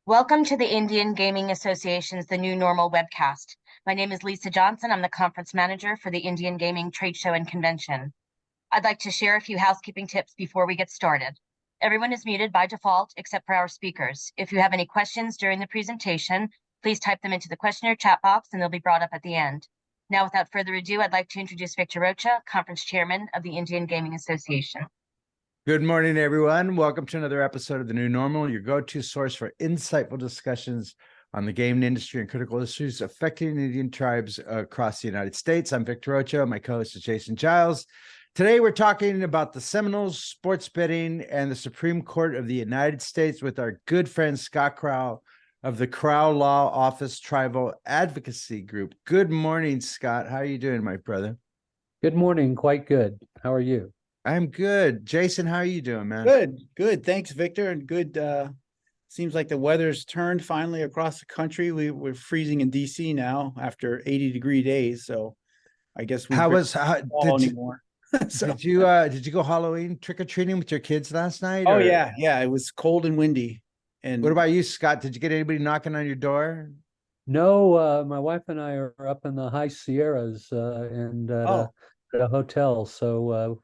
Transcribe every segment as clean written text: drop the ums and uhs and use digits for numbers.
Welcome to the Indian Gaming Association's The New Normal webcast. My name is Lisa Johnson. I'm the conference manager for the Indian Gaming Trade Show and Convention. I'd like to share a few housekeeping tips before we get started. Everyone is muted by default except for our speakers. If you have any questions during the presentation, please type them into the questionnaire chat box and they'll be brought up at the end. Now, without further ado, I'd like to introduce Victor Rocha, conference chairman of the Indian Gaming Association. Good morning, everyone. Welcome to another episode of The New Normal, your go-to source for insightful discussions on the gaming industry and critical issues affecting Indian tribes across the United States. I'm Victor Rocha. My co-host is Jason Giles. Today, we're talking about the Seminoles, sports betting, and the Supreme Court of the United States with our good friend Scott Crowell of the Crowell Law Office Tribal Advocacy Group. Good morning, Scott. How are you doing, my brother? Good morning. Quite good. How are you? I'm good. Jason, how are you doing, man? Good. Thanks, Victor. And good. Seems like the weather's turned finally across the country. We're freezing in DC now after 80-degree days. So I guess we anymore. So. Did you go Halloween trick-or-treating with your kids last night? Oh, yeah. It was cold and windy. And what about you, Scott? Did you get anybody knocking on your door? No, my wife and I are up in the high Sierras and at a hotel, so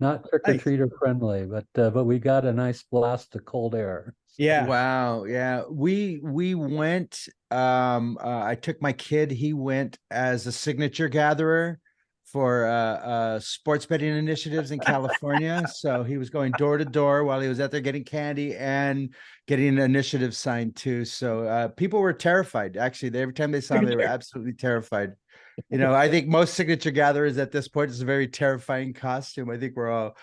not trick-or-treater friendly, but we got a nice blast of cold air. Yeah. Wow. Yeah. We went. I took my kid. He went as a signature gatherer for sports betting initiatives in California. So he was going door to door while he was out there getting candy and getting an initiative signed too. So people were terrified. Actually, every time they saw him, they were absolutely terrified. You know, I think most signature gatherers at this point is a very terrifying costume. I think we're all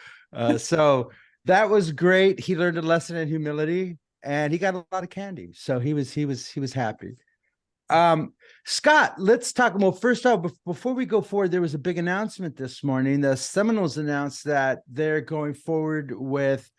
so that was great. He learned a lesson in humility and he got a lot of candy. So he was happy. Scott, let's talk. Well, first off, before we go forward, there was a big announcement this morning. The Seminoles announced that they're going forward with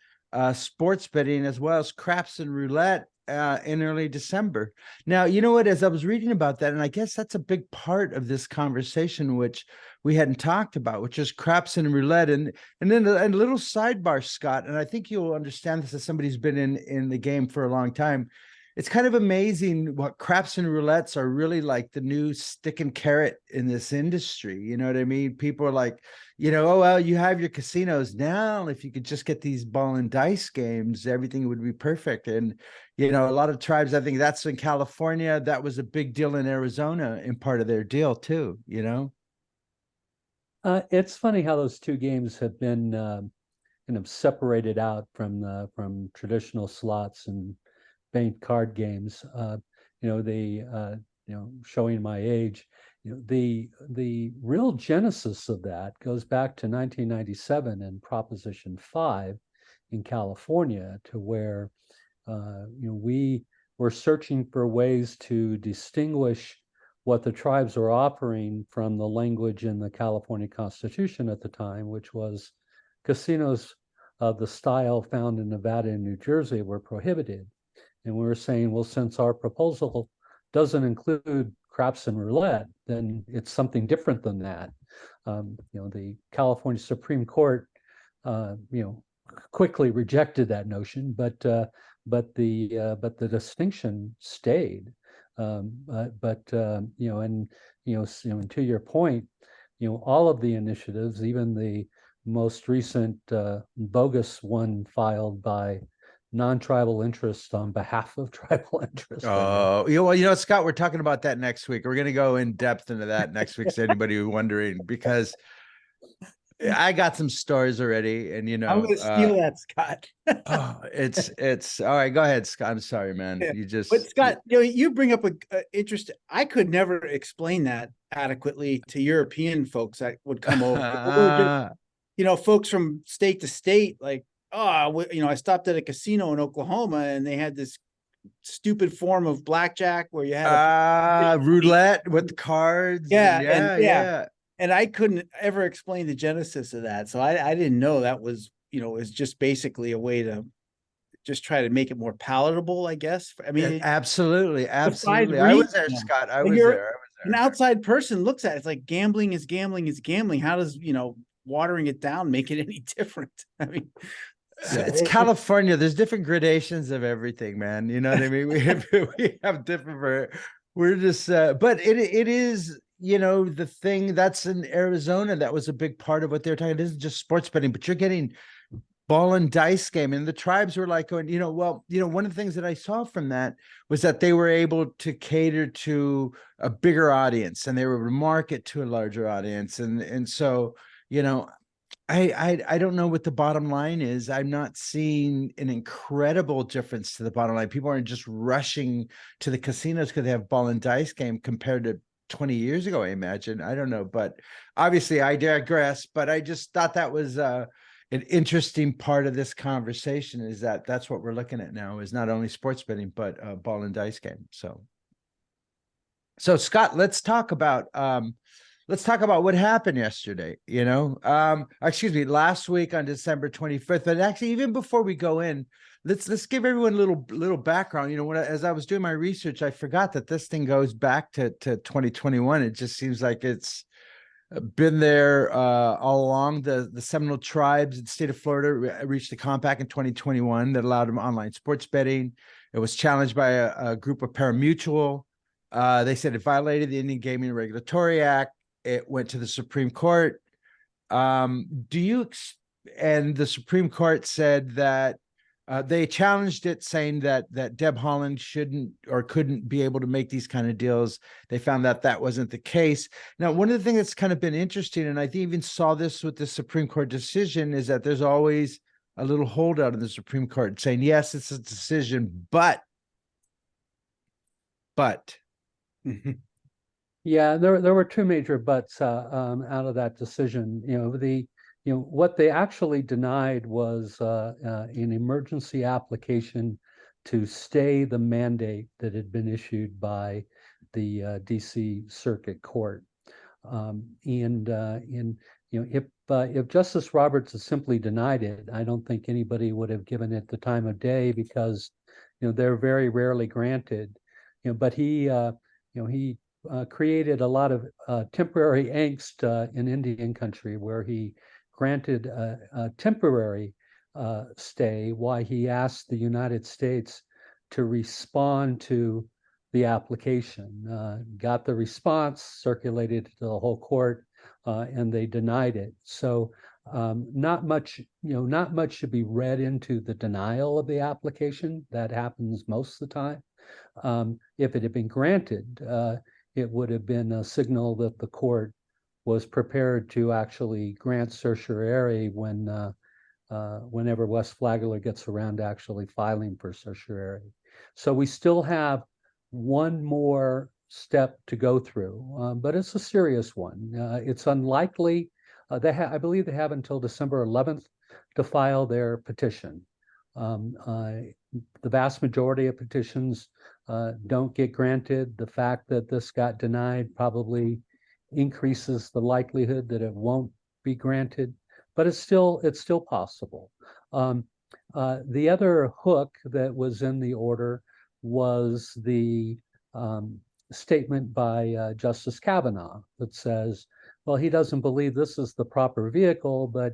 sports betting as well as craps and roulette in early December. Now, you know what, as I was reading about that, and I guess that's a big part of this conversation, which we hadn't talked about, which is craps and roulette. And then a little sidebar, Scott, and I think you'll understand this as somebody who's been in the game for a long time. It's kind of amazing what craps and roulettes are really like the new stick and carrot in this industry. You know what I mean? People are like, you know, oh, well, you have your casinos now. If you could just get these ball and dice games, everything would be perfect. And, you know, a lot of tribes, I think that's in California. That was a big deal in Arizona in part of their deal too, you know? It's funny how those two games have been kind of separated out from traditional slots and banked card games. Showing my age, the real genesis of that goes back to 1997 and Proposition 5 in California, to where we were searching for ways to distinguish what the tribes were offering from the language in the California Constitution at the time, which was casinos of the style found in Nevada and New Jersey were prohibited. And we were saying, well, since our proposal doesn't include craps and roulette, then it's something different than that. The California Supreme Court, quickly rejected that notion, but the distinction stayed. And to your point, all of the initiatives, even the most recent bogus one filed by non-tribal interests on behalf of tribal interests. Oh, well, Scott, we're talking about that next week. We're going to go in depth into that next week. So anybody who's wondering, because I got some stories already, and I'm going to steal that, Scott. it's all right. Go ahead, Scott. I'm sorry, man. Yeah. But Scott, you bring up a interest. I could never explain that adequately to European folks that would come over. Folks from state to state, like, I stopped at a casino in Oklahoma and they had this stupid form of blackjack where you had roulette with cards. Yeah. And I couldn't ever explain the genesis of that. So I didn't know that was, is just basically a way to just try to make it more palatable, I guess. I mean, absolutely. I was there, Scott. I was there. An outside person looks at it, it's like gambling is gambling is gambling. How does, watering it down make it any different? I mean, It's California. There's different gradations of everything, man. You know what I mean? We have different. We're just, but it is, you know, the thing that's in Arizona. That was a big part of what they're talking. It isn't just sports betting, but you're getting ball and dice game, and the tribes were like going, you know, well, you know, one of the things that I saw from that was that they were able to cater to a bigger audience, and they were able to market to a larger audience, and so, you know. I don't know what the bottom line is. I'm not seeing an incredible difference to the bottom line. People aren't just rushing to the casinos because they have ball and dice game compared to 20 years ago, I imagine. I don't know, but obviously I digress. But I just thought that was an interesting part of this conversation, is that that's what we're looking at now, is not only sports betting, but ball and dice game. So Scott, let's talk about what happened yesterday, you know, excuse me, last week on December 25th. But actually, even before we go in, let's give everyone a little background. You know, as I was doing my research, I forgot that this thing goes back to 2021. It just seems like it's been there all along. The Seminole Tribes in the state of Florida reached a compact in 2021 that allowed them online sports betting. It was challenged by a group of parimutuel. They said it violated the Indian Gaming Regulatory Act. It went to the Supreme Court. And the Supreme Court said that they challenged it, saying that Deb Haaland shouldn't or couldn't be able to make these kind of deals. They found that that wasn't the case. Now, one of the things that's kind of been interesting, and I even saw this with the Supreme Court decision, is that there's always a little holdout in the Supreme Court saying, yes, it's a decision, but. Yeah, there were two major buts out of that decision. What they actually denied was an emergency application to stay the mandate that had been issued by the DC Circuit Court. If Justice Roberts had simply denied it, I don't think anybody would have given it the time of day, because they're very rarely granted. But he created a lot of temporary angst in Indian country, where he granted a temporary stay while he asked the United States to respond to the application. Got the response, circulated to the whole court, and they denied it. So not much should be read into the denial of the application. That happens most of the time. If it had been granted, it would have been a signal that the court was prepared to actually grant certiorari whenever West Flagler gets around to actually filing for certiorari. So we still have one more step to go through, but it's a serious one. It's unlikely. I believe they have until December 11th to file their petition. The vast majority of petitions don't get granted. The fact that this got denied probably increases the likelihood that it won't be granted, but it's still possible. The other hook that was in the order was the statement by Justice Kavanaugh that says, well, he doesn't believe this is the proper vehicle, but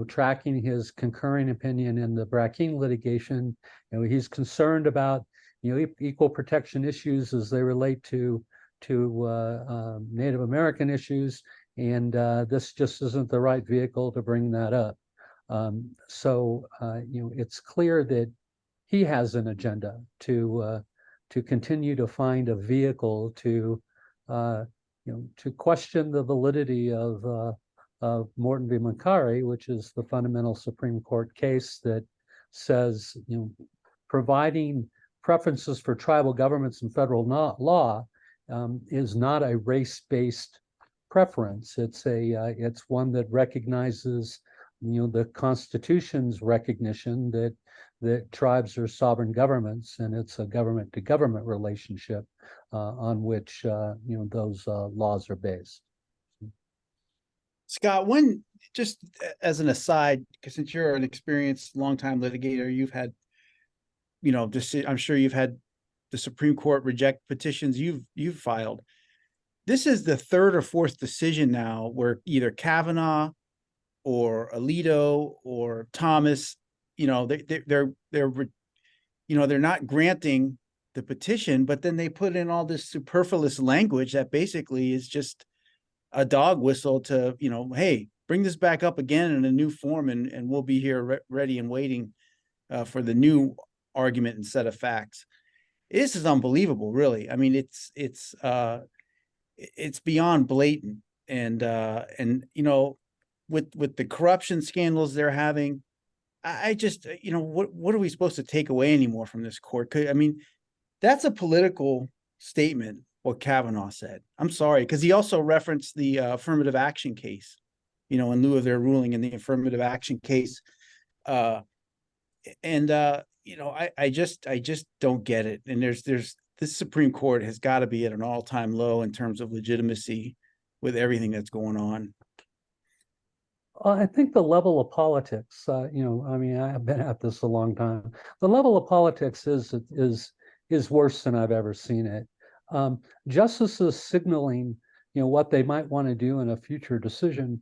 tracking his concurring opinion in the Brackeen litigation, he's concerned about equal protection issues as they relate to Native American issues, and this just isn't the right vehicle to bring that up. So it's clear that he has an agenda to continue to find a vehicle to question the validity of Morton v. Macari, which is the fundamental Supreme Court case that says, providing preferences for tribal governments in federal law is not a race-based preference. It's one that recognizes, the Constitution's recognition that tribes are sovereign governments, and it's a government-to-government relationship on which those laws are based. Scott, just as an aside, because since you're an experienced longtime litigator, you've had, I'm sure you've had the Supreme Court reject petitions you've filed. This is the third or fourth decision now where either Kavanaugh or Alito or Thomas, they're they're not granting the petition, but then they put in all this superfluous language that basically is just a dog whistle to, hey, bring this back up again in a new form, and we'll be here ready and waiting for the new argument and set of facts. This is unbelievable, really. I mean, it's beyond blatant, and with the corruption scandals they're having, I just, what are we supposed to take away anymore from this court? I mean, that's a political statement, what Kavanaugh said. I'm sorry, because he also referenced the affirmative action case, in lieu of their ruling in the affirmative action case. I just don't get it. And this Supreme Court has got to be at an all-time low in terms of legitimacy with everything that's going on. I think the level of politics, I mean, I've been at this a long time. The level of politics is worse than I've ever seen it. Justices signaling, what they might want to do in a future decision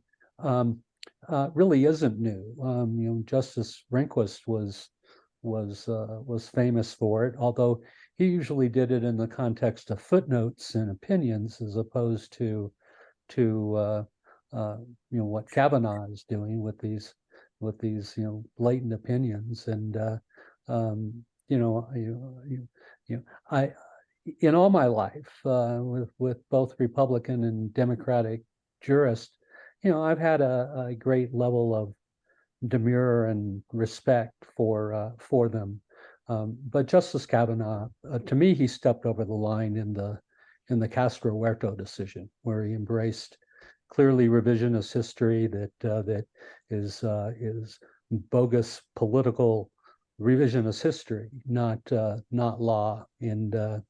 really isn't new. Justice Rehnquist was famous for it, although he usually did it in the context of footnotes and opinions as opposed to what Kavanaugh is doing with these blatant opinions. And I in all my life with both Republican and Democratic jurists, I've had a great level of demure and respect for them. But Justice Kavanaugh, to me, he stepped over the line in the Castro Huerta decision, where he embraced clearly revisionist history that is bogus political revisionist history, not law. And I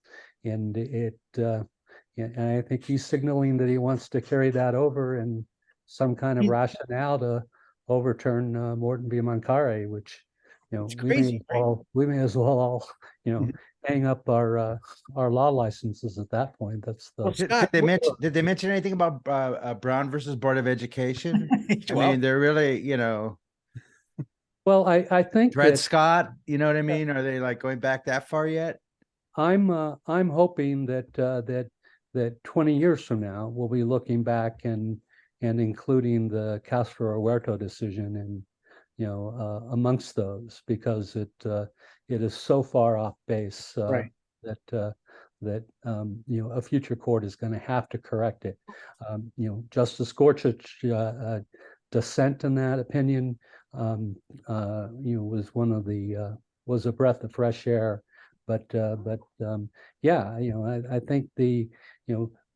think he's signaling that he wants to carry that over in some kind of rationale to overturn Morton v. Moncari, which we may as well all hang up our law licenses at that point. That's the. Well, Did they mention anything about Brown versus Board of Education? I mean, they're really, Well, I think Dred that Scott, you know what I mean? Are they like going back that far yet? I'm hoping that 20 years from now we'll be looking back and including the Castro Huerta decision and amongst those, because it is so far off base Right. that a future court is going to have to correct it. Justice Gorsuch dissent in that opinion was one of the was a breath of fresh air, but I think the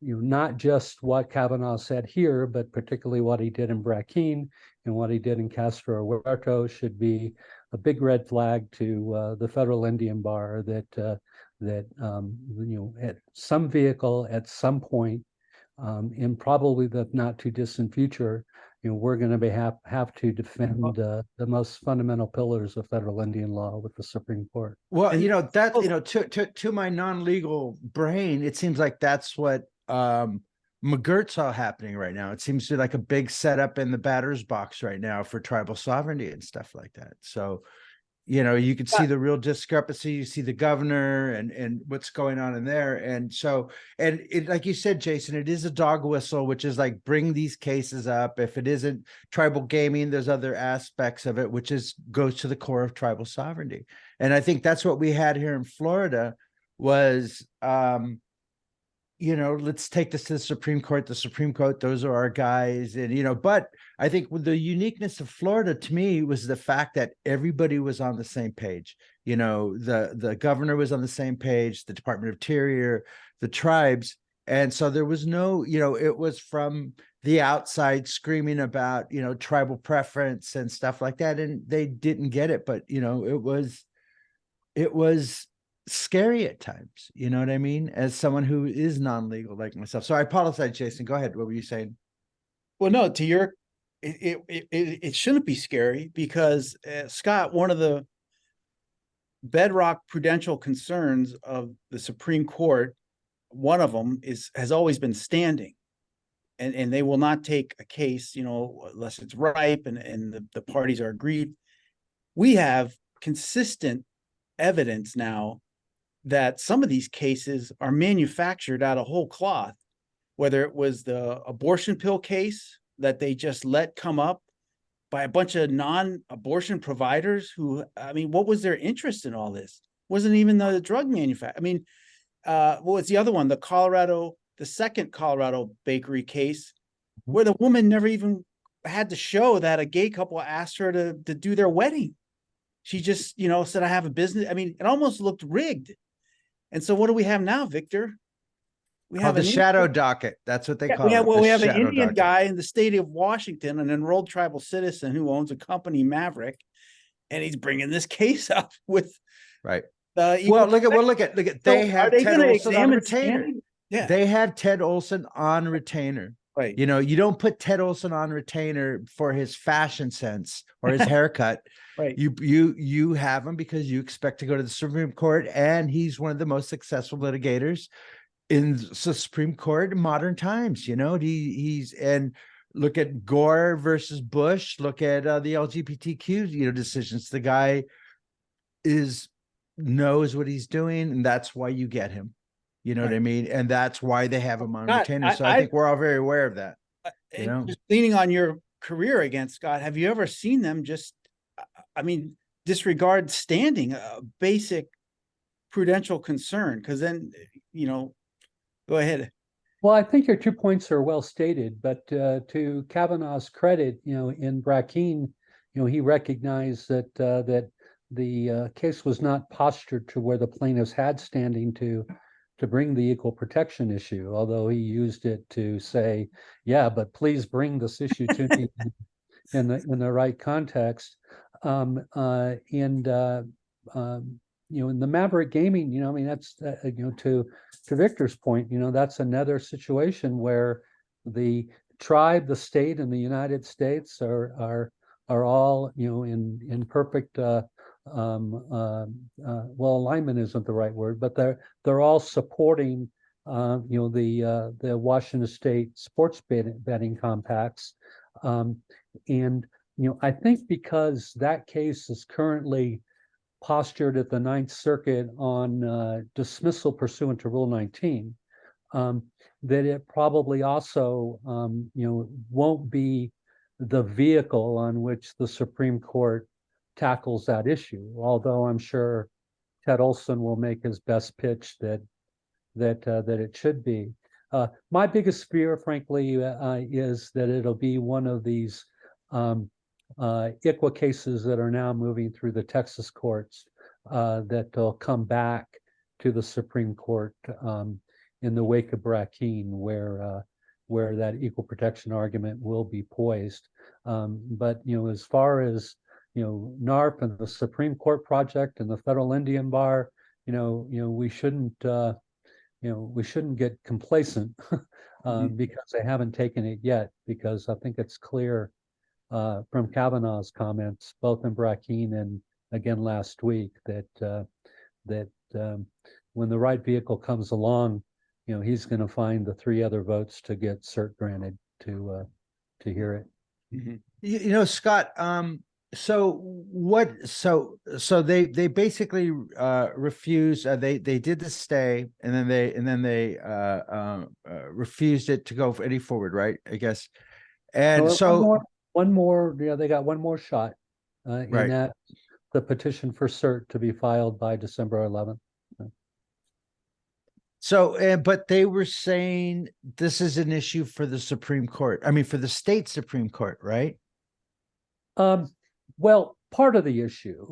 not just what Kavanaugh said here, but particularly what he did in Brackeen and what he did in Castro Huerta should be a big red flag to the federal Indian bar that at some vehicle at some point in probably the not too distant future, we're going to have to defend the most fundamental pillars of federal Indian law with the Supreme Court. Well, to my non-legal brain, it seems like that's what McGirt saw happening right now. It seems to be like a big setup in the batter's box right now for tribal sovereignty and stuff like that. So, you can see the real discrepancy. You see the governor and what's going on in there. And so, and it, like you said, Jason, it is a dog whistle, which is like bring these cases up. If it isn't tribal gaming, there's other aspects of it, which goes to the core of tribal sovereignty. And I think that's what we had here in Florida was, let's take this to the Supreme Court. The Supreme Court, those are our guys. And, but I think the uniqueness of Florida to me was the fact that everybody was on the same page. The governor was on the same page, the Department of Interior, the tribes. And so there was no, it was from the outside screaming about, tribal preference and stuff like that. And they didn't get it, but, it was scary at times, you know what I mean, as someone who is non-legal like myself. So I apologize, Jason, go ahead. What were you saying? Well, no, to your it shouldn't be scary because Scott, one of the bedrock prudential concerns of the Supreme Court, one of them has always been standing. and they will not take a case, unless it's ripe and the parties are agreed. We have consistent evidence now that some of these cases are manufactured out of whole cloth, whether it was the abortion pill case that they just let come up by a bunch of non-abortion providers who, I mean, what was their interest in all this? Wasn't even the drug manufacturer. I mean, what was the other one? The second Colorado bakery case, where the woman never even had to show that a gay couple asked her to do their wedding. She just, said, I have a business. I mean, it almost looked rigged. And so what do we have now, Victor? We Called have the shadow docket. That's what they call it. we the have an shadow Indian docket. guy in the state of Washington, an enrolled tribal citizen who owns a company, Maverick, and he's bringing this case up with Right. the Well, look at. They have Ted gonna Olson on examine retainer. standing? Yeah, They have Ted Olson on retainer. right. You don't put Ted Olson on retainer for his fashion sense or his haircut. Right. You have him because you expect to go to the Supreme Court, and he's one of the most successful litigators in the Supreme Court in modern times. He's and look at Gore versus Bush. Look at the LGBTQ decisions. The guy knows what he's doing, and that's why you get him. You know what I mean? And that's why they have him on Scott, retainer. So I think we're all very aware of that. Just leaning on your career again, Scott, have you ever seen them just, disregard standing, a basic prudential concern? Because then, go ahead. Well, I think your 2 points are well stated, but to Kavanaugh's credit, in Brackeen, he recognized that the case was not postured to where the plaintiffs had standing to bring the equal protection issue, although he used it to say, yeah, but please bring this issue to me in the right context. In the Maverick Gaming, that's to Victor's point, that's another situation where the tribe, the state, and the United States are all in perfect alignment isn't the right word, but they're all supporting the Washington State sports betting compacts, and I think because that case is currently postured at the Ninth Circuit on dismissal pursuant to Rule 19, that it probably also won't be the vehicle on which the Supreme Court tackles that issue, although I'm sure Ted Olson will make his best pitch that it should be. My biggest fear, frankly, is that it'll be one of these ICWA cases that are now moving through the Texas courts that they'll come back to the Supreme Court in the wake of Brackeen, where that equal protection argument will be poised. But as far as NARP and the Supreme Court project and the federal Indian bar, we shouldn't get complacent because they haven't taken it yet. Because I think it's clear from Kavanaugh's comments, both in Brackeen and again last week, that when the right vehicle comes along, he's going to find the 3 other votes to get cert granted to hear it. Mm-hmm. Scott. So they basically refused. They did the stay, and then they refused it to go any forward, right? I guess. And one more. They got one more shot in right. that the petition for cert to be filed by December 11th. So, but they were saying this is an issue for the Supreme Court. I mean, for the state Supreme Court, right? Well, part of the issue,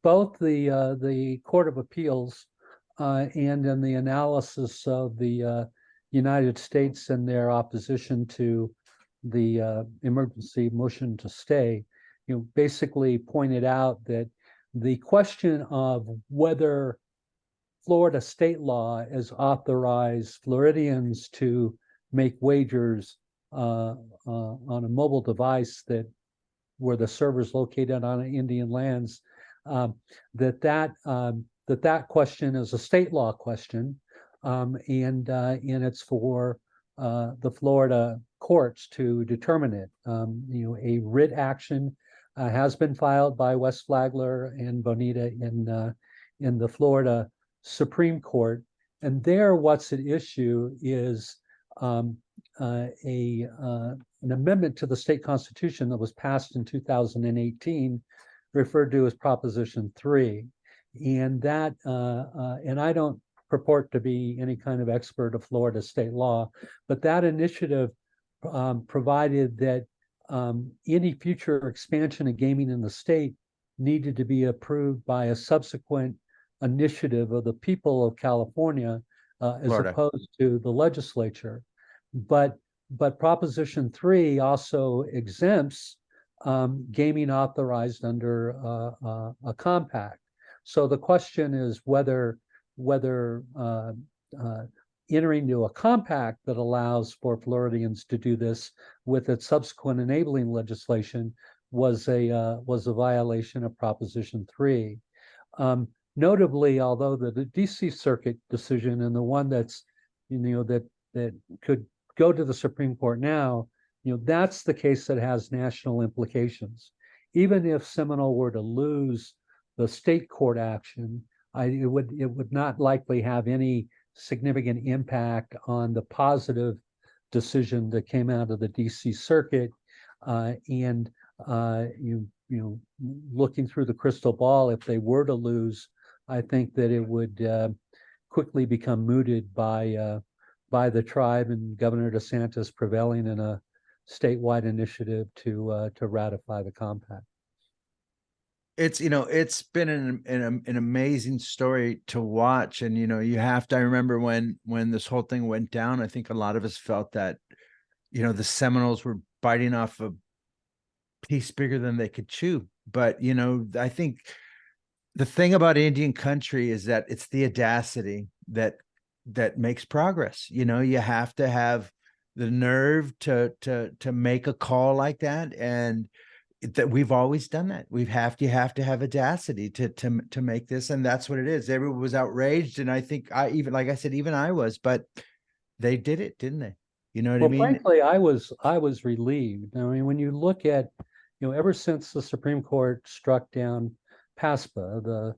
both the Court of Appeals and in the analysis of the United States and their opposition to the emergency motion to stay, basically pointed out that the question of whether Florida state law has authorized Floridians to make wagers on a mobile device where the server's located on Indian lands, that question is a state law question, and it's for the Florida courts to determine it. A writ action has been filed by West Flagler and Bonita in the Florida Supreme Court, and there, what's at issue is an amendment to the state constitution that was passed in 2018, referred to as Proposition 3, and that and I don't purport to be any kind of expert of Florida state law, but that initiative provided that any future expansion of gaming in the state needed to be approved by a subsequent initiative of the people of California, as Florida. opposed to the legislature. But Proposition 3 also exempts gaming authorized under a compact. So the question is whether entering into a compact that allows for Floridians to do this with its subsequent enabling legislation was a violation of Proposition 3. Notably, although the DC Circuit decision and the one that's that could go to the Supreme Court now, that's the case that has national implications. Even if Seminole were to lose the state court action, it would not likely have any significant impact on the positive decision that came out of the DC Circuit. And looking through the crystal ball, if they were to lose, I think that it would quickly become mooted by the tribe and Governor DeSantis prevailing in a statewide initiative to ratify the compact. It's been an amazing story to watch, and you have to. I remember when this whole thing went down, I think a lot of us felt that the Seminoles were biting off a piece bigger than they could chew. But I think the thing about Indian country is that it's the audacity that makes progress. You have to have the nerve to make a call like that, and that we've always done that. You have to have audacity to make this, and that's what it is. Everyone was outraged, and I think even I was, but they did it, didn't they? You know what I mean? Frankly, I was relieved. I mean, when you look at, ever since the Supreme Court struck down PASPA, the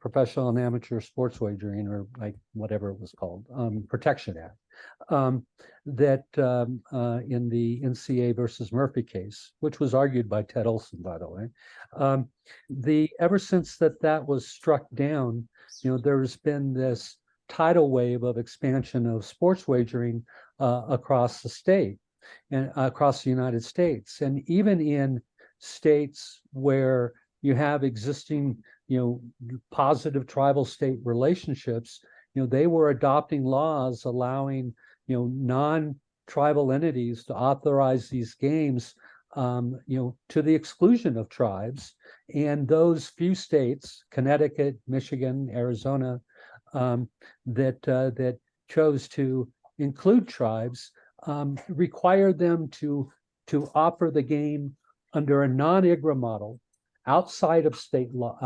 Professional and Amateur Sports Wagering, or whatever it was called, Protection Act, that in the NCA versus Murphy case, which was argued by Ted Olson, by the way, ever since that was struck down, there's been this tidal wave of expansion of sports wagering across the state and across the United States, and even in states where you have existing positive tribal state relationships, they were adopting laws allowing non-tribal entities to authorize these games to the exclusion of tribes. And those few states, Connecticut, Michigan, Arizona, that chose to include tribes, required them to offer the game under a non-IGRA model, outside of state law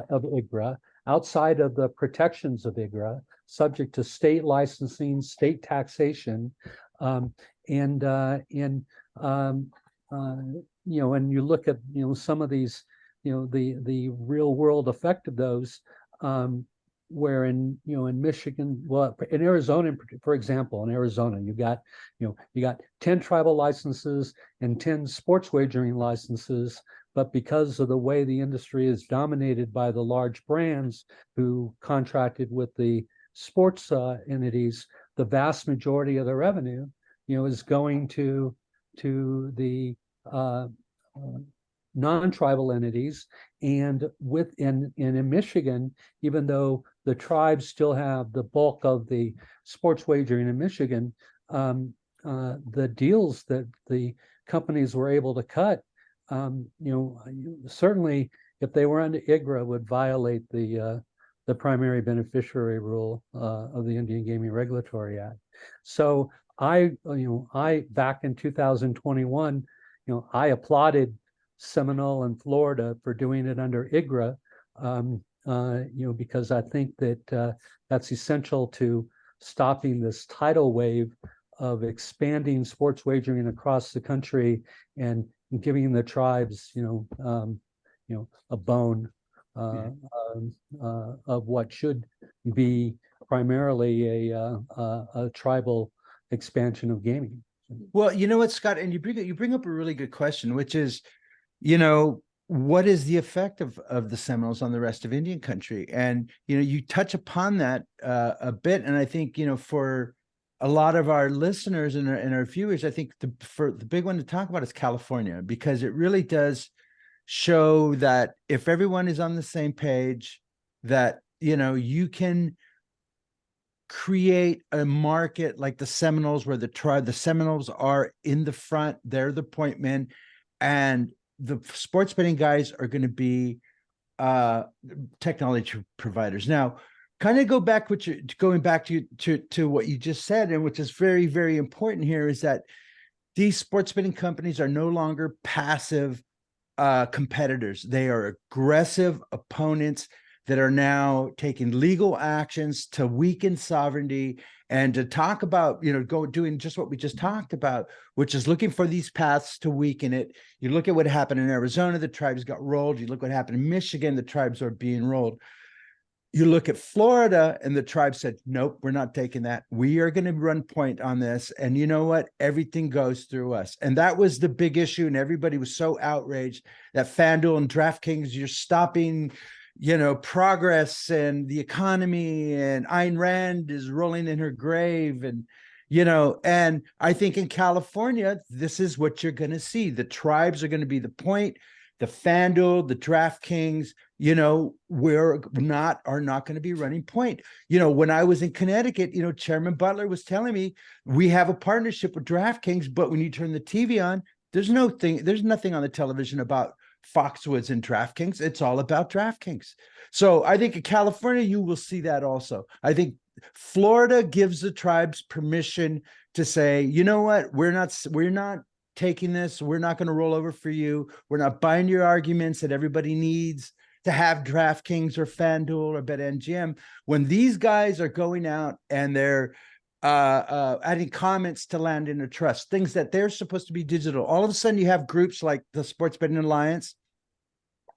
of IGRA, outside of the protections of IGRA, subject to state licensing, state taxation, and you look at some of these, the real world effect of those, where in Michigan, well, in Arizona, for example, in Arizona, you got 10 tribal licenses and 10 sports wagering licenses. But because of the way the industry is dominated by the large brands who contracted with the sports entities, the vast majority of the revenue, is going to the non-tribal entities. And in Michigan, even though the tribes still have the bulk of the sports wagering in Michigan, the deals that the companies were able to cut, certainly if they were under IGRA, would violate the primary beneficiary rule of the Indian Gaming Regulatory Act. So I back in 2021, I applauded Seminole and Florida for doing it under IGRA, because I think that that's essential to stopping this tidal wave of expanding sports wagering across the country and giving the tribes, a bone of what should be primarily a tribal expansion of gaming. Well, you know what, Scott, and you bring up a really good question, which is, what is the effect of the Seminoles on the rest of Indian country? And you touch upon that a bit, and I think for a lot of our listeners and our viewers, I think the big one to talk about is California, because it really does show that if everyone is on the same page, that you can create a market like the Seminoles, where the Seminoles are in the front, they're the point men, and the sports betting guys are going to be technology providers. Now, kind of going back to what you just said, and which is very, very important here, is that these sports betting companies are no longer passive competitors. They are aggressive opponents that are now taking legal actions to weaken sovereignty and to talk about, doing just what we just talked about, which is looking for these paths to weaken it. You look at what happened in Arizona, the tribes got rolled. You look what happened in Michigan, the tribes are being rolled. You look at Florida, and the tribe said, nope, we're not taking that. We are going to run point on this. And you know what? Everything goes through us. And that was the big issue. And everybody was so outraged that FanDuel and DraftKings, you're stopping progress and the economy, and Ayn Rand is rolling in her grave. And, and I think in California, this is what you're going to see. The tribes are going to be the point, the FanDuel, the DraftKings, are not going to be running point. When I was in Connecticut, Chairman Butler was telling me, we have a partnership with DraftKings, but when you turn the TV on, there's nothing on the television about Foxwoods and DraftKings. It's all about DraftKings. So I think in California, you will see that also. I think Florida gives the tribes permission to say, you know what, we're not taking this. We're not going to roll over for you. We're not buying your arguments that everybody needs to have DraftKings or FanDuel or BetMGM. When these guys are going out and they're adding comments to land in a trust, things that they're supposed to be digital, all of a sudden you have groups like the Sports Betting Alliance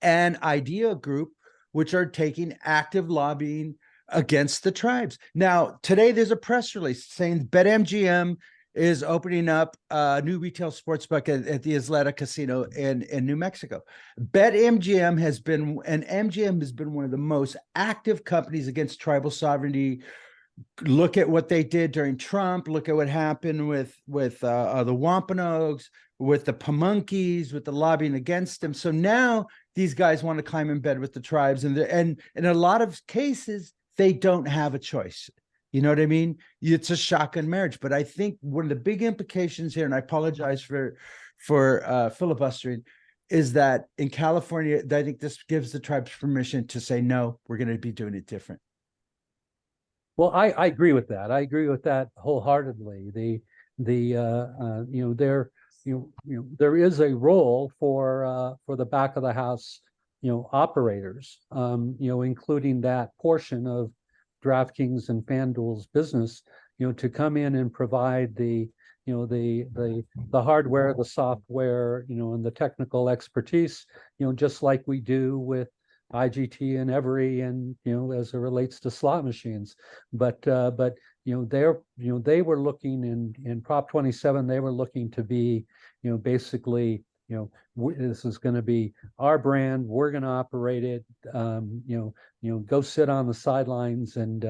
and Idea Group, which are taking active lobbying against the tribes. Now, today there's a press release saying BetMGM is opening up a new retail sports book at the Isleta Casino in New Mexico. BetMGM has been one of the most active companies against tribal sovereignty. Look at what they did during Trump. Look at what happened with the Wampanoags, with the Pamunkeys, with the lobbying against them. So now these guys want to climb in bed with the tribes, and in a lot of cases they don't have a choice. You know what I mean? It's a shotgun marriage. But I think one of the big implications here, and I apologize for filibustering, is that in California, I think this gives the tribes permission to say, no, we're going to be doing it different. Well, I agree with that. I agree with that wholeheartedly. There is a role for the back of the house, operators, including that portion of DraftKings and FanDuel's business, to come in and provide the hardware, the software, and the technical expertise, just like we do with IGT and Every, and as it relates to slot machines. But they were looking in Prop 27, they were looking to be, basically, this is going to be our brand. We're going to operate it. Go sit on the sidelines, and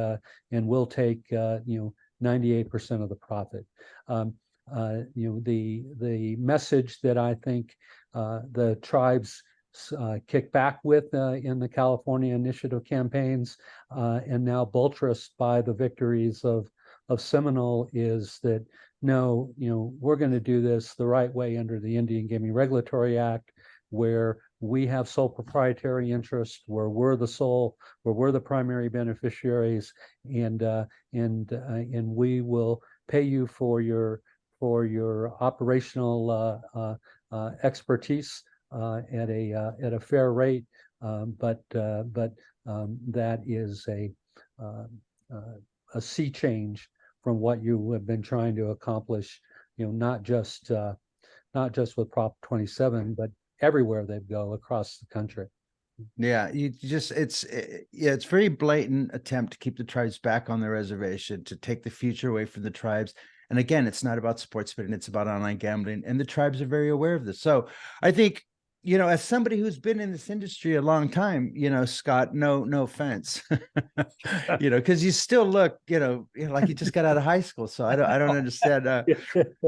we'll take 98% of the profit. The message that I think the tribes kick back with in the California initiative campaigns, and now buttressed by the victories of Seminole, is that no, we're going to do this the right way under the Indian Gaming Regulatory Act, where we have sole proprietary interest, where we're the primary beneficiaries, and we will pay you for your operational expertise at a fair rate, but that is a sea change from what you have been trying to accomplish, not just with Prop 27, but everywhere they go across the country. Yeah, it's very blatant attempt to keep the tribes back on the reservation, to take the future away from the tribes. And again, it's not about sports betting, it's about online gambling, and the tribes are very aware of this. So I think, as somebody who's been in this industry a long time, Scott, no offense, because you still look, like you just got out of high school. So I don't understand.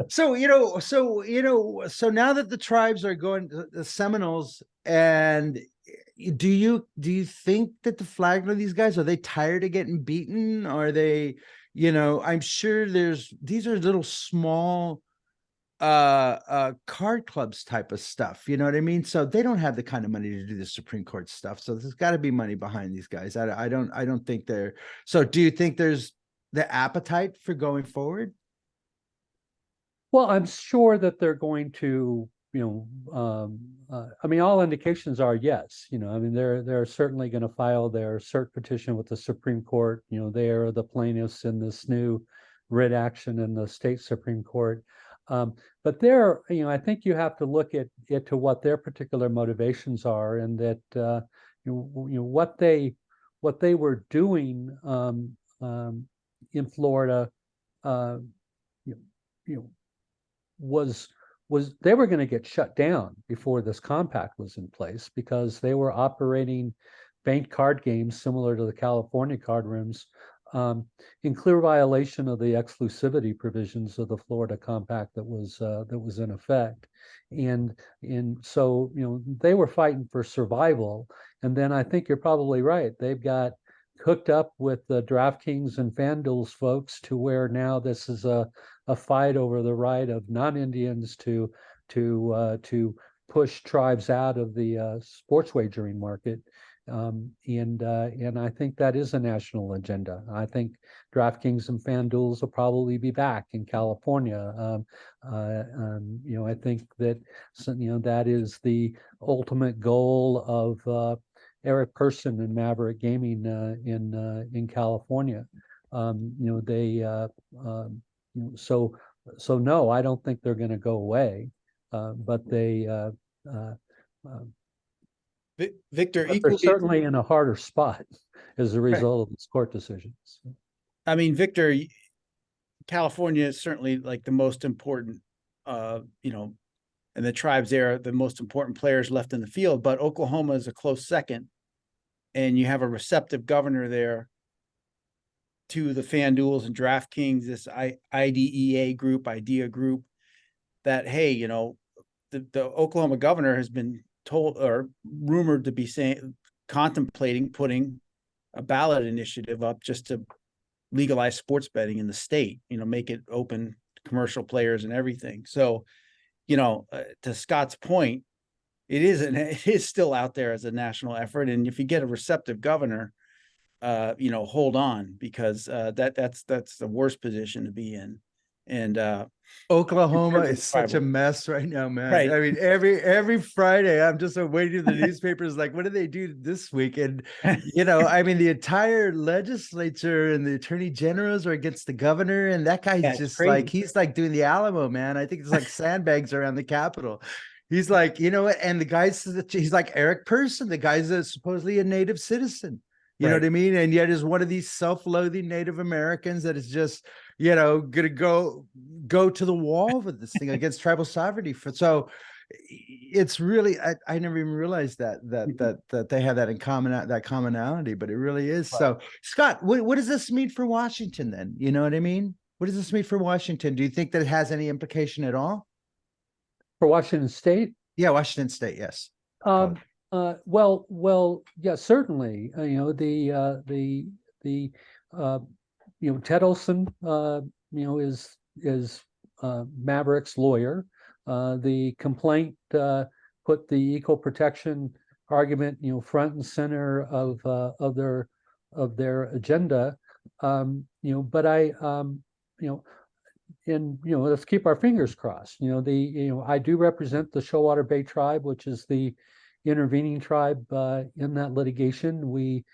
So now that the tribes are going, the Seminoles, and do you think that the flag of these guys, are they tired of getting beaten? Are they, I'm sure these are little small card clubs type of stuff, you know what I mean? So they don't have the kind of money to do the Supreme Court stuff. So there's got to be money behind these guys. I don't think they're. So do you think there's the appetite for going forward? Well, I'm sure that they're going to, I mean, all indications are yes. I mean, they're certainly going to file their cert petition with the Supreme Court. They are the plaintiffs in this new writ action in the state Supreme Court. But I think you have to look at it to what their particular motivations are, and that what they were doing in Florida, was they were going to get shut down before this compact was in place, because they were operating banked card games similar to the California card rooms, in clear violation of the exclusivity provisions of the Florida compact that was in effect. And so they were fighting for survival. And then I think you're probably right, they've got hooked up with the DraftKings and FanDuel's folks, to where now this is a fight over the right of non-Indians to push tribes out of the sports wagering market. And I think that is a national agenda. I think DraftKings and FanDuel's will probably be back in California. I think that that is the ultimate goal of Eric Person and Maverick Gaming in California. So no, I don't think they're going to go away, but they. Victor, But they're certainly in a harder spot as a result of these court decisions. I mean, Victor, California is certainly like the most important, and the tribes there are the most important players left in the field, but Oklahoma is a close second, and you have a receptive governor there to the FanDuels and DraftKings, this IDEA group, that, hey, the Oklahoma governor has been told or rumored to be contemplating putting a ballot initiative up just to legalize sports betting in the state, make it open to commercial players and everything. So, to Scott's point, it is still out there as a national effort. And if you get a receptive governor, hold on, because that's the worst position to be in. And Oklahoma is such a mess right now, man. Right. I mean, every Friday, I'm just waiting for the newspapers, like, what do they do this week? And I mean, the entire legislature and the attorney generals are against the governor, and that guy's just crazy. Like, he's like doing the Alamo, man. I think it's like sandbags around the Capitol. He's like, and the guy's, he's like Eric Person, the guy's supposedly a native citizen. You know what I mean? And yet is one of these self-loathing Native Americans that is just, gonna go to the wall with this thing against tribal sovereignty. So it's really, I never even realized that they have that in common, that commonality, but it really is. Right. So Scott, what does this mean for Washington then? You know what I mean? What does this mean for Washington? Do you think that it has any implication at all? For Washington State? Yeah, Washington State, yes. Well, yeah, certainly. Ted Olson, is Maverick's lawyer. The complaint put the equal protection argument, front and center of their agenda. But let's keep our fingers crossed. I do represent the Shoalwater Bay tribe, which is the intervening tribe in that litigation. We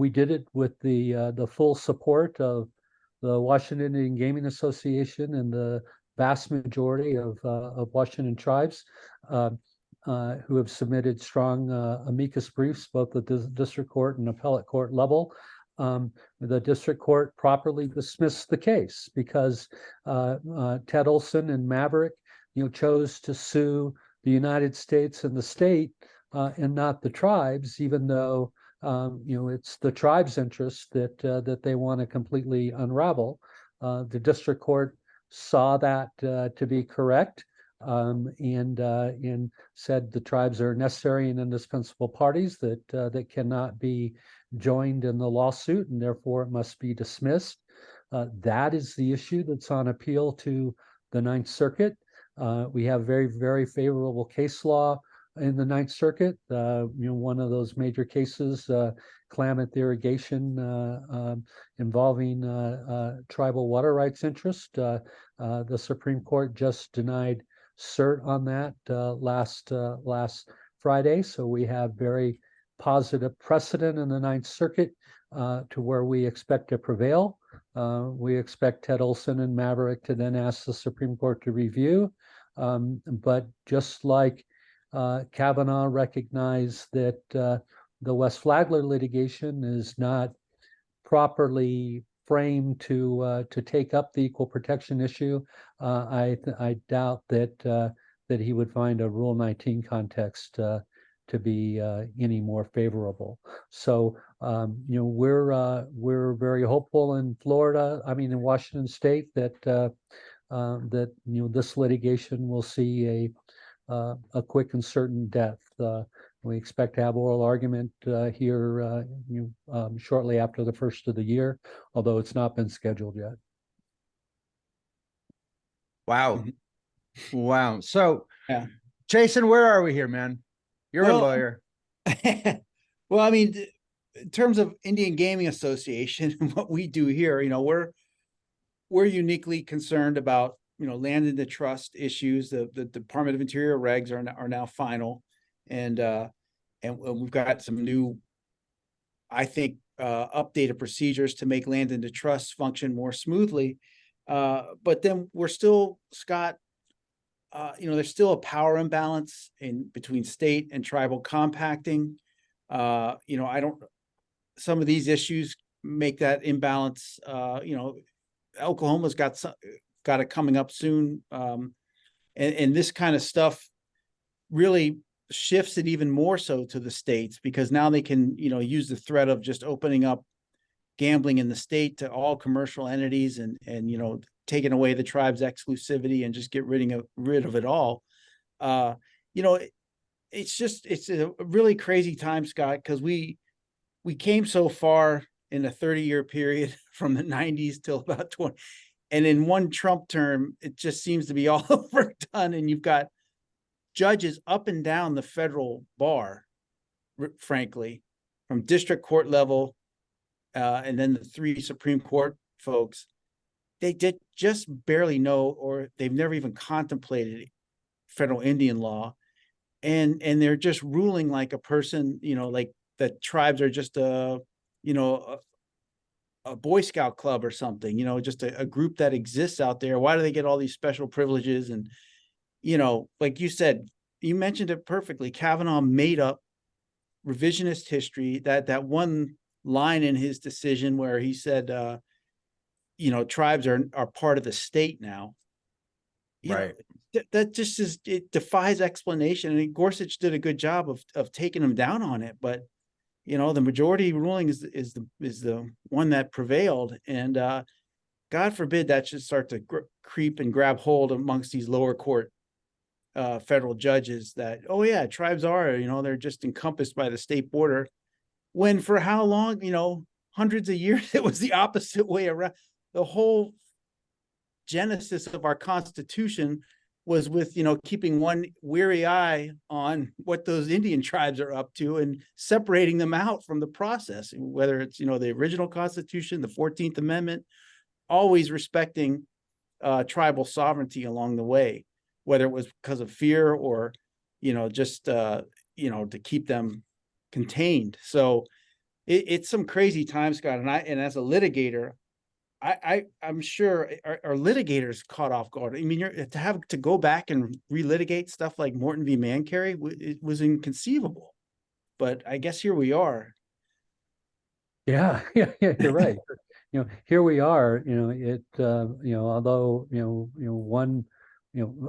did it with the full support of the Washington Indian Gaming Association and the vast majority of Washington tribes who have submitted strong amicus briefs, both at the district court and appellate court level. The district court properly dismissed the case because Ted Olson and Maverick, chose to sue the United States and the state and not the tribes, even though it's the tribes' interest that they want to completely unravel. The district court saw that to be correct and said the tribes are necessary and indispensable parties that cannot be joined in the lawsuit, and therefore it must be dismissed. That is the issue that's on appeal to the Ninth Circuit. We have very, very favorable case law in the Ninth Circuit. One of those major cases, Klamath Irrigation, involving tribal water rights interest. The Supreme Court just denied cert on that last Friday. So we have very positive precedent in the Ninth Circuit to where we expect to prevail. We expect Ted Olson and Maverick to then ask the Supreme Court to review. But just like Kavanaugh recognized that the West Flagler litigation is not properly framed to take up the equal protection issue, I doubt that he would find a Rule 19 context to be any more favorable. So we're very hopeful in Florida. I mean, in Washington State that this litigation will see a quick and certain death. We expect to have oral argument here shortly after the first of the year, although it's not been scheduled yet. Wow. Wow. So, Yeah. Jason, where are we here, man? You're a lawyer. Well, I mean, in terms of Indian Gaming Association and what we do here, we're uniquely concerned about, land in the trust issues. The Department of Interior regs are now final, and we've got some new, I think, updated procedures to make land into trust function more smoothly. But then we're still, Scott, there's still a power imbalance between state and tribal compacting. Some of these issues make that imbalance. Oklahoma's got it coming up soon. And this kind of stuff really shifts it even more so to the states, because now they can, use the threat of just opening up gambling in the state to all commercial entities and taking away the tribe's exclusivity and just get rid of it all. It's a really crazy time, Scott, because we came so far in a 30-year period from the 90s till about 20. And in one Trump term, it just seems to be all overdone. And you've got judges up and down the federal bar, frankly, from district court level, and then the 3 Supreme Court folks. They did just barely know, or they've never even contemplated federal Indian law. And they're just ruling like a person, like that tribes are just a Boy Scout club or something, just a group that exists out there. Why do they get all these special privileges? And, like you said, you mentioned it perfectly. Kavanaugh made up revisionist history, that one line in his decision where he said, tribes are part of the state now. Right. That just it defies explanation. And Gorsuch did a good job of taking him down on it, but the majority ruling is the one that prevailed, and God forbid that should start to creep and grab hold amongst these lower court federal judges that, oh yeah, tribes are, they're just encompassed by the state border, when for how long, hundreds of years, it was the opposite way around. The whole genesis of our Constitution was with, keeping one weary eye on what those Indian tribes are up to and separating them out from the process, whether it's, the original Constitution, the 14th Amendment, always respecting tribal sovereignty along the way, whether it was because of fear or, just, to keep them contained. So it's some crazy time, Scott. And as a litigator, I'm sure our litigators caught off guard. I mean, to have to go back and relitigate stuff like Morton v. Mancarry, it was inconceivable. But I guess here we are. Yeah, you're right. Here we are. Although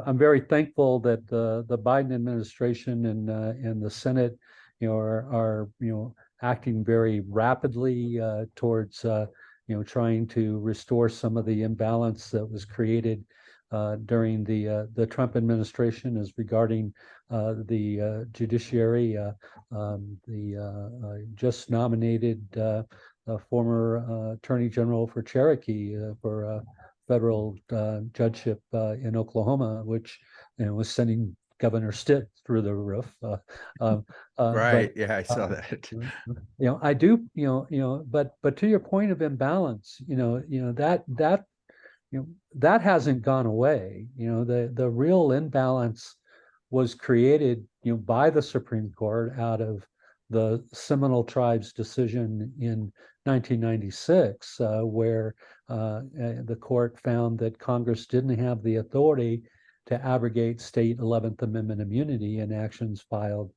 I'm very thankful that the Biden administration and the Senate, are acting very rapidly towards trying to restore some of the imbalance that was created during the Trump administration as regarding the judiciary. The just nominated former Attorney General for Cherokee for a federal judgeship in Oklahoma, which was sending Governor Stitt through the roof. Right. But, Yeah, I saw that. I do, but to your point of imbalance, that hasn't gone away. The real imbalance was created, by the Supreme Court out of the Seminole Tribe's decision in 1996, where the court found that Congress didn't have the authority to abrogate state 11th Amendment immunity in actions filed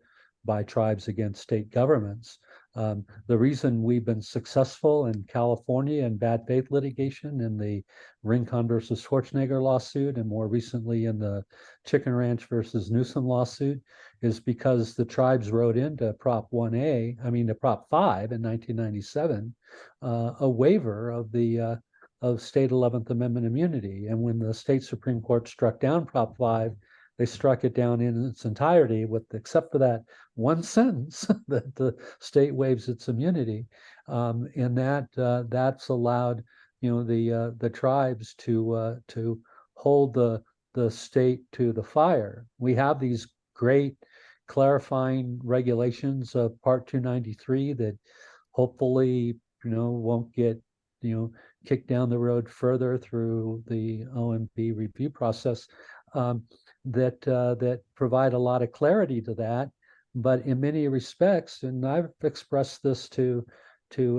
by tribes against state governments. The reason we've been successful in California in bad faith litigation in the Rincon versus Schwarzenegger lawsuit, and more recently in the Chicken Ranch versus Newsom lawsuit, is because the tribes wrote into Prop 5 in 1997, a waiver of state 11th Amendment immunity. And when the state Supreme Court struck down Prop 5, they struck it down in its entirety, except for that one sentence that the state waives its immunity, and that's allowed the tribes to hold the state to the fire. We have these great clarifying regulations of Part 293 that hopefully won't get kicked down the road further through the OMB review process, that provide a lot of clarity to that. But in many respects, and I've expressed this to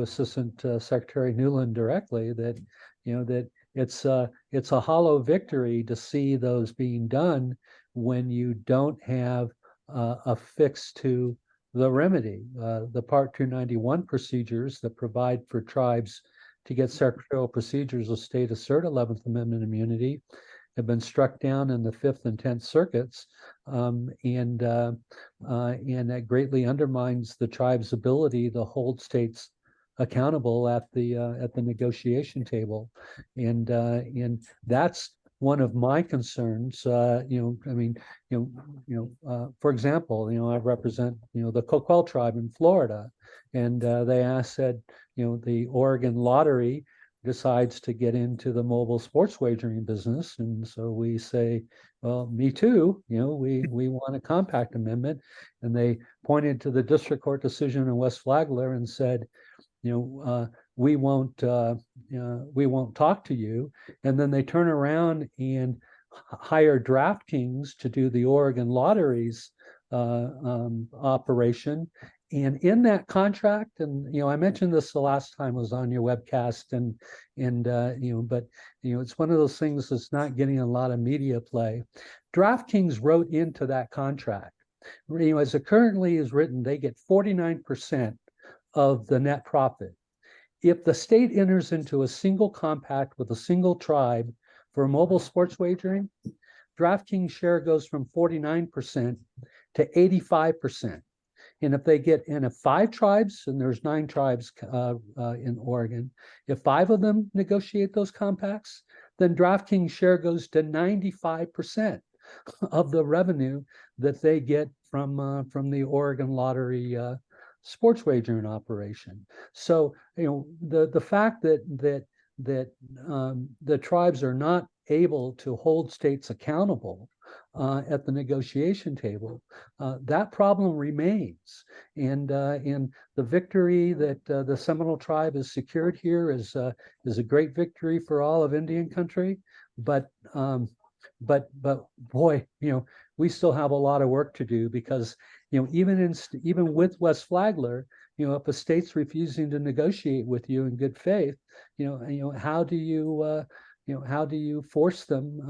Assistant Secretary Newland directly, that that it's a hollow victory to see those being done when you don't have a fix to the remedy. The Part 291 procedures that provide for tribes to get secretarial procedures of state assert 11th Amendment immunity have been struck down in the Fifth and 10th Circuits, and that greatly undermines the tribe's ability to hold states accountable at the negotiation table, and that's one of my concerns. For example, I represent the Coquel tribe in Florida, and they said the Oregon lottery decides to get into the mobile sports wagering business, and so we say, well, me too. We want a compact amendment, and they pointed to the district court decision in West Flagler and said, we won't talk to you. And then they turn around and hire DraftKings to do the Oregon lotteries operation. And in that contract, and I mentioned this the last time I was on your webcast, and but it's one of those things that's not getting a lot of media play. DraftKings wrote into that contract, as it currently is written, they get 49% of the net profit. If the state enters into a single compact with a single tribe for mobile sports wagering, DraftKings share goes from 49% to 85%. And if they get in 5 tribes, and there's 9 tribes in Oregon, if 5 of them negotiate those compacts, then DraftKings share goes to 95% of the revenue that they get from the Oregon lottery sports wagering operation. So the fact that the tribes are not able to hold states accountable at the negotiation table, that problem remains. And the victory that the Seminole Tribe has secured here is a great victory for all of Indian country. But boy, we still have a lot of work to do, because even with West Flagler, if a state's refusing to negotiate with you in good faith, how do you force them,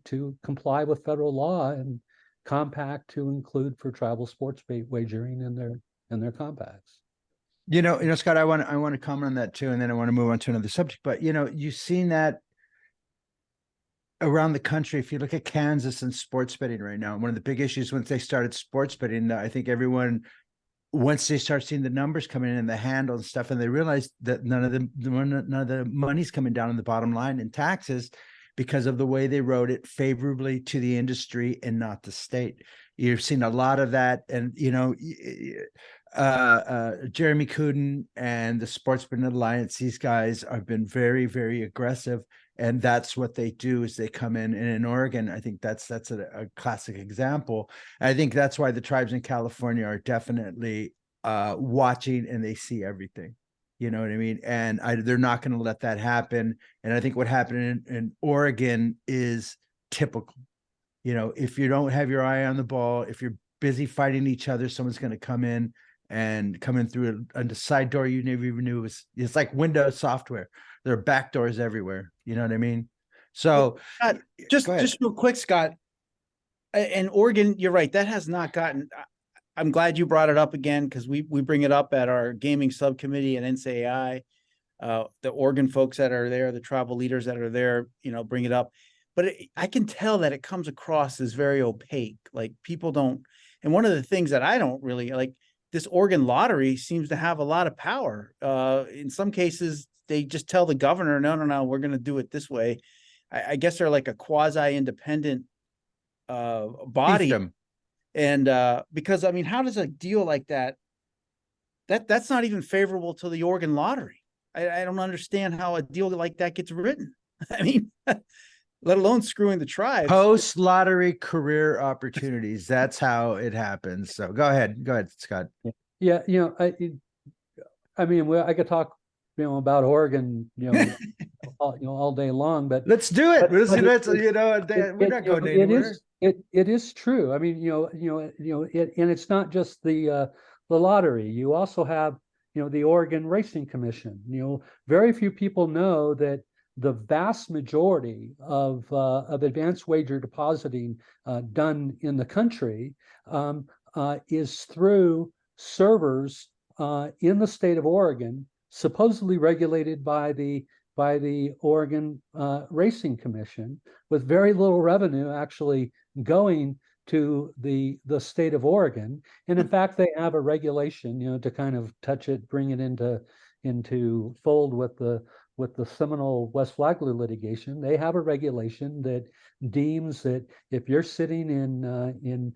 to comply with federal law and compact to include for tribal sports wagering in their compacts? Scott, I want to comment on that too, and then I want to move on to another subject. But you've seen that around the country. If you look at Kansas and sports betting right now, one of the big issues once they started sports betting, I think everyone, once they start seeing the numbers coming in and the handle and stuff, and they realize that none of the money's coming down on the bottom line in taxes because of the way they wrote it favorably to the industry and not the state. You've seen a lot of that, and Jeremy Cooden and the Sports Betting Alliance, these guys have been very, very aggressive. And that's what they do, is they come in. And in Oregon, I think that's a classic example. I think that's why the tribes in California are definitely watching, and they see everything. You know what I mean? And they're not going to let that happen. And I think what happened in Oregon is typical. If you don't have your eye on the ball, if you're busy fighting each other, someone's going to come in through a side door you never even knew was. It's like Windows software. There are back doors everywhere. You know what I mean? So Scott, just real quick, Scott, and Oregon, you're right. That has not gotten. I'm glad you brought it up again, because we bring it up at our gaming subcommittee at NCAI. The Oregon folks that are there, the tribal leaders that are there, bring it up. But I can tell that it comes across as very opaque. Like, people don't. And one of the things that I don't really like, this Oregon lottery seems to have a lot of power. In some cases, they just tell the governor, no, we're going to do it this way. I guess they're like a quasi-independent body. Fiefdom. And because, how does a deal like that's not even favorable to the Oregon lottery? I don't understand how a deal like that gets written. Let alone screwing the tribes. Post lottery career opportunities. That's how it happens. So go ahead, Scott. Yeah, I could talk, about Oregon, all day long. But let's do it. We're not going anywhere. It is true. And it's not just the lottery. You also have, the Oregon Racing Commission. Very few people know that the vast majority of advanced wager depositing done in the country is through servers in the state of Oregon, supposedly regulated by the Oregon Racing Commission, with very little revenue actually going to the state of Oregon. And in fact, they have a regulation, to kind of touch it, bring it into fold with the Seminole West Flagler litigation. They have a regulation that deems that if you're sitting in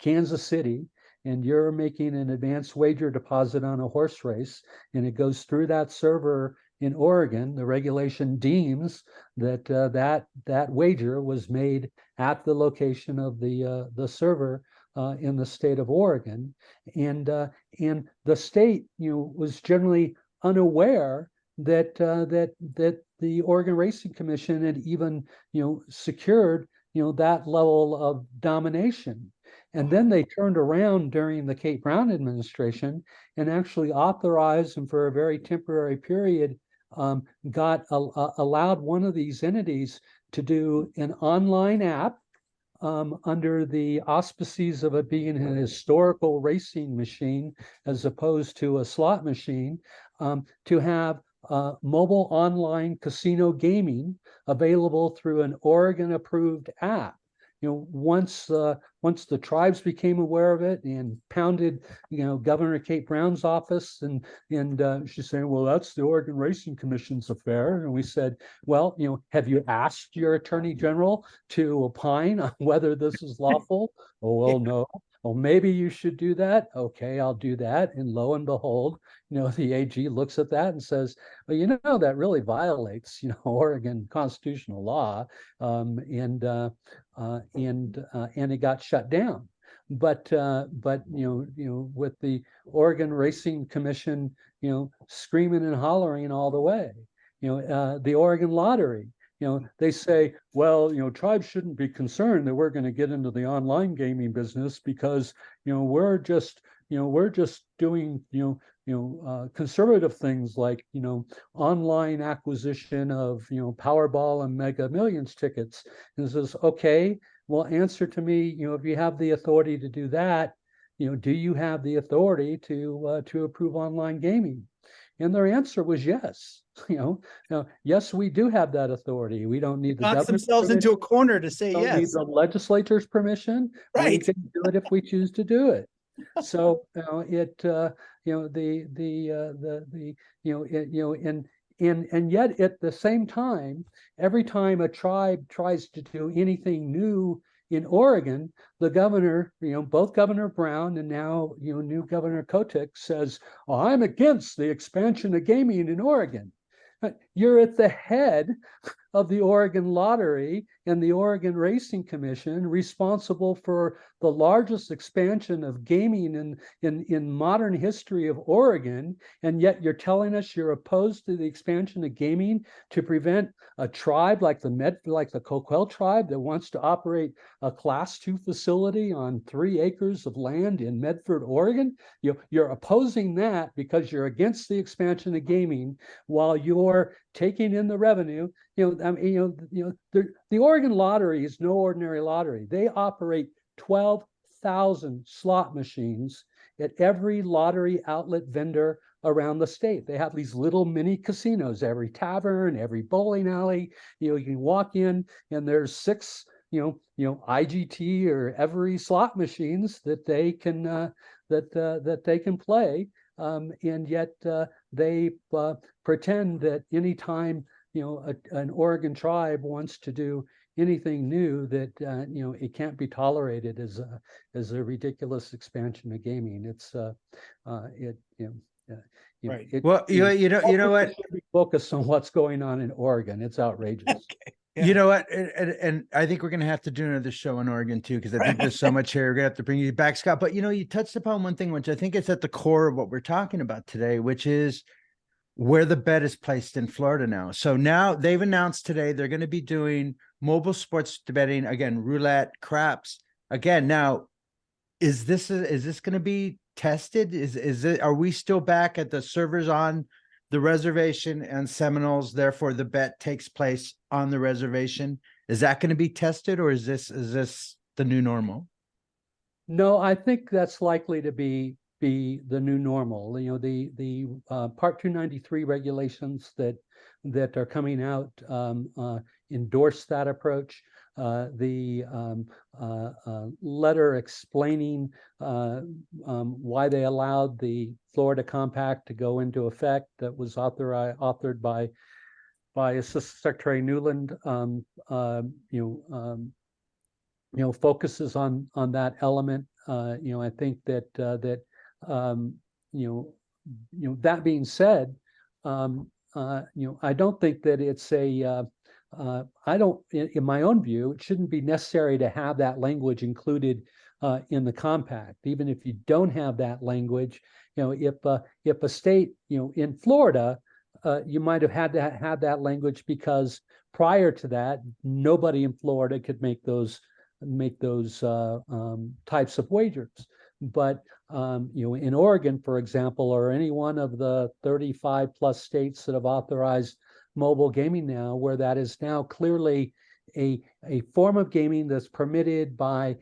Kansas City, and you're making an advanced wager deposit on a horse race, and it goes through that server in Oregon, the regulation deems that that wager was made at the location of the server in the state of Oregon, and the state was generally unaware that the Oregon Racing Commission had even secured that level of domination. And then they turned around during the Kate Brown administration and actually authorized, and for a very temporary period, allowed one of these entities to do an online app under the auspices of it being an historical racing machine as opposed to a slot machine, to have mobile online casino gaming available through an Oregon approved app. Once the tribes became aware of it and pounded, Governor Kate Brown's office, and she's saying, well, that's the Oregon Racing Commission's affair. And we said, well, have you asked your attorney general to opine on whether this is lawful? Oh, well, no. Well, maybe you should do that. Okay, I'll do that. And lo and behold, the AG looks at that and says, well, that really violates, Oregon constitutional law, and it got shut down. But with the Oregon Racing Commission, screaming and hollering all the way, the Oregon Lottery, they say, well, tribes shouldn't be concerned that we're going to get into the online gaming business because, we're just doing, conservative things like, online acquisition of, Powerball and Mega Millions tickets. And it says, okay, well, answer to me, if you have the authority to do that, do you have the authority to approve online gaming? And their answer was yes. Yes, we do have that authority. We don't need the Box governor's themselves into a permission. corner to say We don't need yes. the legislature's permission. We Right. can do it if we choose to do it. So and yet at the same time, every time a tribe tries to do anything new in Oregon, the governor, both Governor Brown and now, new Governor Kotick says, oh, I'm against the expansion of gaming in Oregon. You're at the head of the Oregon Lottery and the Oregon Racing Commission, responsible for the largest expansion of gaming in modern history of Oregon, and yet you're telling us you're opposed to the expansion of gaming to prevent a tribe like the Coquel tribe that wants to operate a Class 2 facility on 3 acres of land in Medford, Oregon. You're opposing that because you're against the expansion of gaming while you're taking in the revenue. The Oregon Lottery is no ordinary lottery. They operate 12,000 slot machines at every lottery outlet vendor around the state. They have these little mini casinos, every tavern, every bowling alley. You can walk in and there's 6, IGT or every slot machines that they can that they can play. And yet they pretend that anytime an Oregon tribe wants to do anything new, that it can't be tolerated as a ridiculous expansion of gaming. It's Right. Well, you know what? Should be focused on what's going on in Oregon. It's outrageous. Okay. Yeah. You know what? And I think we're going to have to do another show in Oregon too, because I think there's so much here. We're going to have to bring you back, Scott. But you touched upon one thing, which I think is at the core of what we're talking about today, which is where the bet is placed in Florida now. So now they've announced today they're going to be doing mobile sports betting again, roulette, craps again. Now, is this going to be tested? Are we still back at the servers on the reservation and Seminoles? Therefore, the bet takes place on the reservation. Is that going to be tested, or is this the new normal? No, I think that's likely to be the new normal. The Part 293 regulations that are coming out endorse that approach. The letter explaining why they allowed the Florida Compact to go into effect, that was authored by Assistant Secretary Newland, focuses on that element. I think that that being said, I don't think that it's in my own view, it shouldn't be necessary to have that language included in the compact. Even if you don't have that language, if a state, in Florida, you might have had to have that language because prior to that, nobody in Florida could make those types of wagers. But in Oregon, for example, or any one of the 35 plus states that have authorized mobile gaming now, where that is now clearly a form of gaming that's permitted by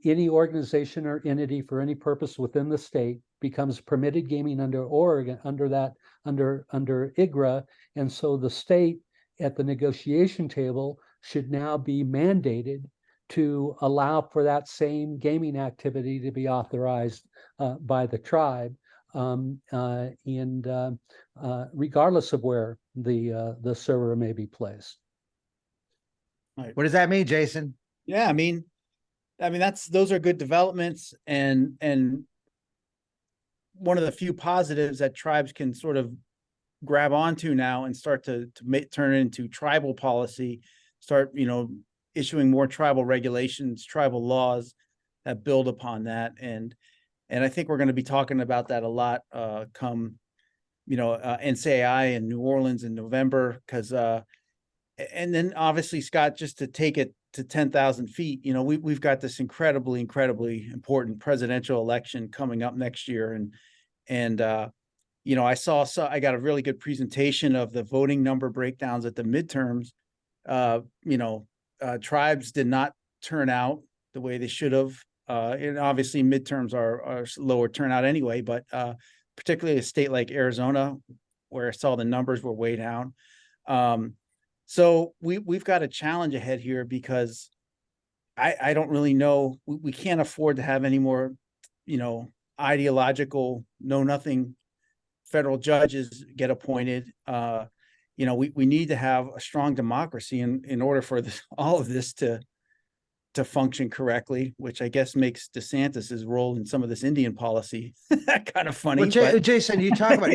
any organization or entity for any purpose within the state, becomes permitted gaming under Oregon, under IGRA. And so the state at the negotiation table should now be mandated to allow for that same gaming activity to be authorized by the tribe, regardless of where the server may be placed. Right. What does that mean, Jason? Yeah, I mean those are good developments, and one of the few positives that tribes can sort of grab onto now and start to turn it into tribal policy, start issuing more tribal regulations, tribal laws that build upon that. And I think we're going to be talking about that a lot come, NCAI in New Orleans in November, because And then obviously, Scott, just to take it to 10,000 feet, we've got this incredibly important presidential election coming up next year. And I got a really good presentation of the voting number breakdowns at the midterms. Tribes did not turn out the way they should have. And obviously midterms are lower turnout anyway, but particularly a state like Arizona, where I saw the numbers were way down. So we've got a challenge ahead here, because I don't really know. We can't afford to have any more, ideological know-nothing federal judges get appointed. We need to have a strong democracy in order for all of this to function correctly, which I guess makes DeSantis's role in some of this Indian policy kind of funny. Well, Jason, you talk about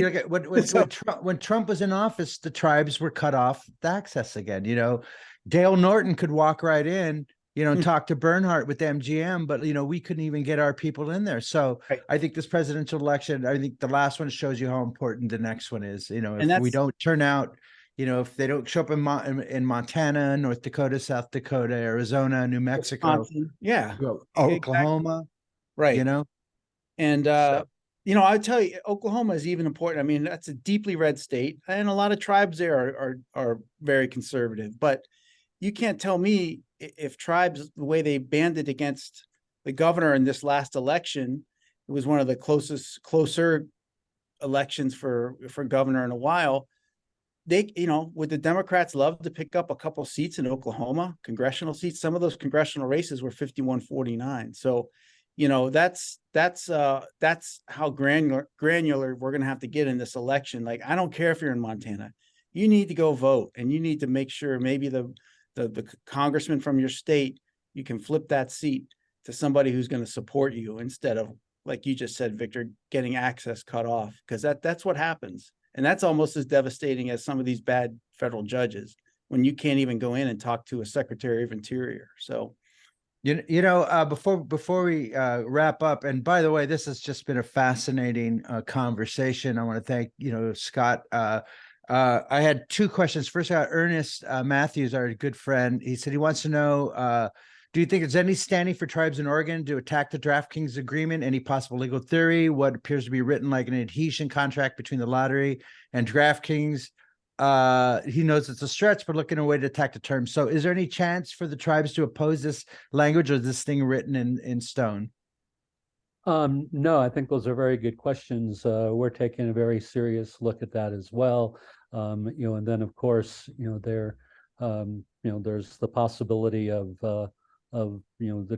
So- when Trump was in office, the tribes were cut off the access again. Dale Norton could walk right in, talk to Bernhardt with MGM, but we couldn't even get our people in there. So Right. I think this presidential election, I think the last one shows you how important the next one is. If we that's- don't turn out, if they don't show up in Montana, North Dakota, South Dakota, Arizona, New Mexico, Wisconsin, yeah, Oklahoma, right. And So- I'll tell you, Oklahoma is even important. I mean, that's a deeply red state, and a lot of tribes there are very conservative. But you can't tell me if tribes, the way they banded against the governor in this last election, it was one of the closer elections for governor in a while. They, would the Democrats love to pick up a couple seats in Oklahoma, congressional seats? Some of those congressional races were 51-49. So, that's how granular we're going to have to get in this election. Like, I don't care if you're in Montana, you need to go vote, and you need to make sure maybe the congressman from your state, you can flip that seat to somebody who's going to support you, instead of, like you just said, Victor, getting access cut off, because that's what happens. And that's almost as devastating as some of these bad federal judges, when you can't even go in and talk to a Secretary of Interior. So, before we wrap up, and by the way, this has just been a fascinating conversation. I want to thank Scott. I had two questions. First, I got Ernest Matthews, our good friend. He said he wants to know, do you think there's any standing for tribes in Oregon to attack the DraftKings agreement? Any possible legal theory? What appears to be written like an adhesion contract between the lottery and DraftKings? He knows it's a stretch, but looking at a way to attack the terms. So is there any chance for the tribes to oppose this language, or is this thing written in stone? No, I think those are very good questions. We're taking a very serious look at that as well. And then of course, there's the possibility of the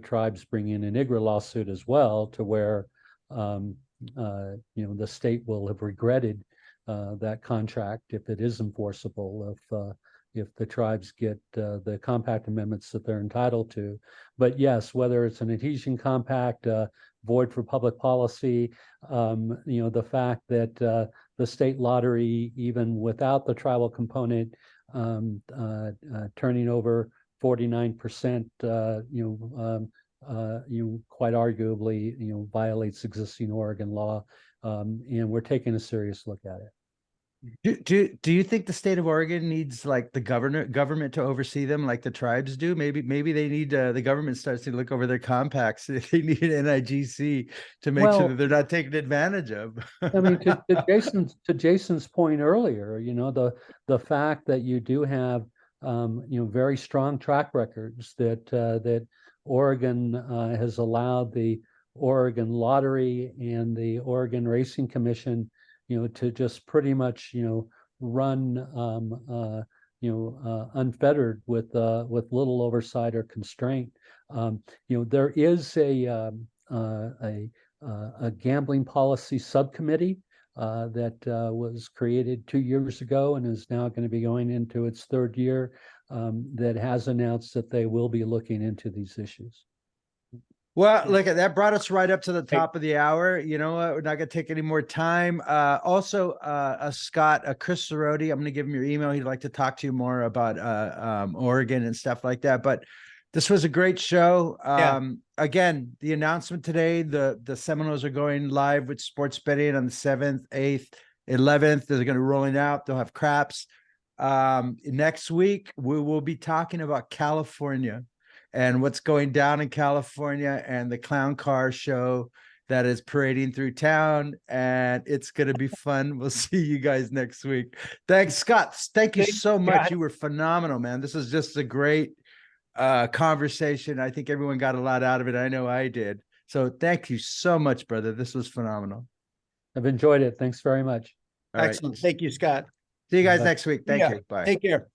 tribes bringing an IGRA lawsuit as well, to where the state will have regretted that contract if it is enforceable, if the tribes get the compact amendments that they're entitled to. But yes, whether it's an adhesion compact, void for public policy, the fact that the state lottery, even without the tribal component, turning over 49%, quite arguably, violates existing Oregon law, and we're taking a serious look at it. Do you think the state of Oregon needs like the government to oversee them like the tribes do? Maybe they need the government starts to look over their compacts. They need an NIGC to make sure that they're not taken advantage of. I mean, to Jason's point earlier, the fact that you do have very strong track records that Oregon has allowed the Oregon Lottery and the Oregon Racing Commission, to just pretty much, run, unfettered with little oversight or constraint. There is a gambling policy subcommittee that was created 2 years ago and is now going to be going into its third year, that has announced that they will be looking into these issues. Well, look at that, brought us right up to the top of the hour. You know what? We're not going to take any more time. Also, Scott, Chris Soroti, I'm going to give him your email. He'd like to talk to you more about Oregon and stuff like that. But this was a great show. Again, the announcement today, the Seminoles are going live with sports betting on the 7th, 8th, 11th. They're going to be rolling out. They'll have craps. Next week, we will be talking about California and what's going down in California and the clown car show that is parading through town. And it's going to be fun. We'll see you guys next week. Thanks, Scott. Thank you Thanks, so much. Scott. You were phenomenal, man. This is just a great conversation. I think everyone got a lot out of it. I know I did. So thank you so much, brother. This was phenomenal. I've enjoyed it. Thanks very much. All right. Excellent. Thank you, Scott. See you guys Bye. next week. Thank Yeah. you. Bye. Take care.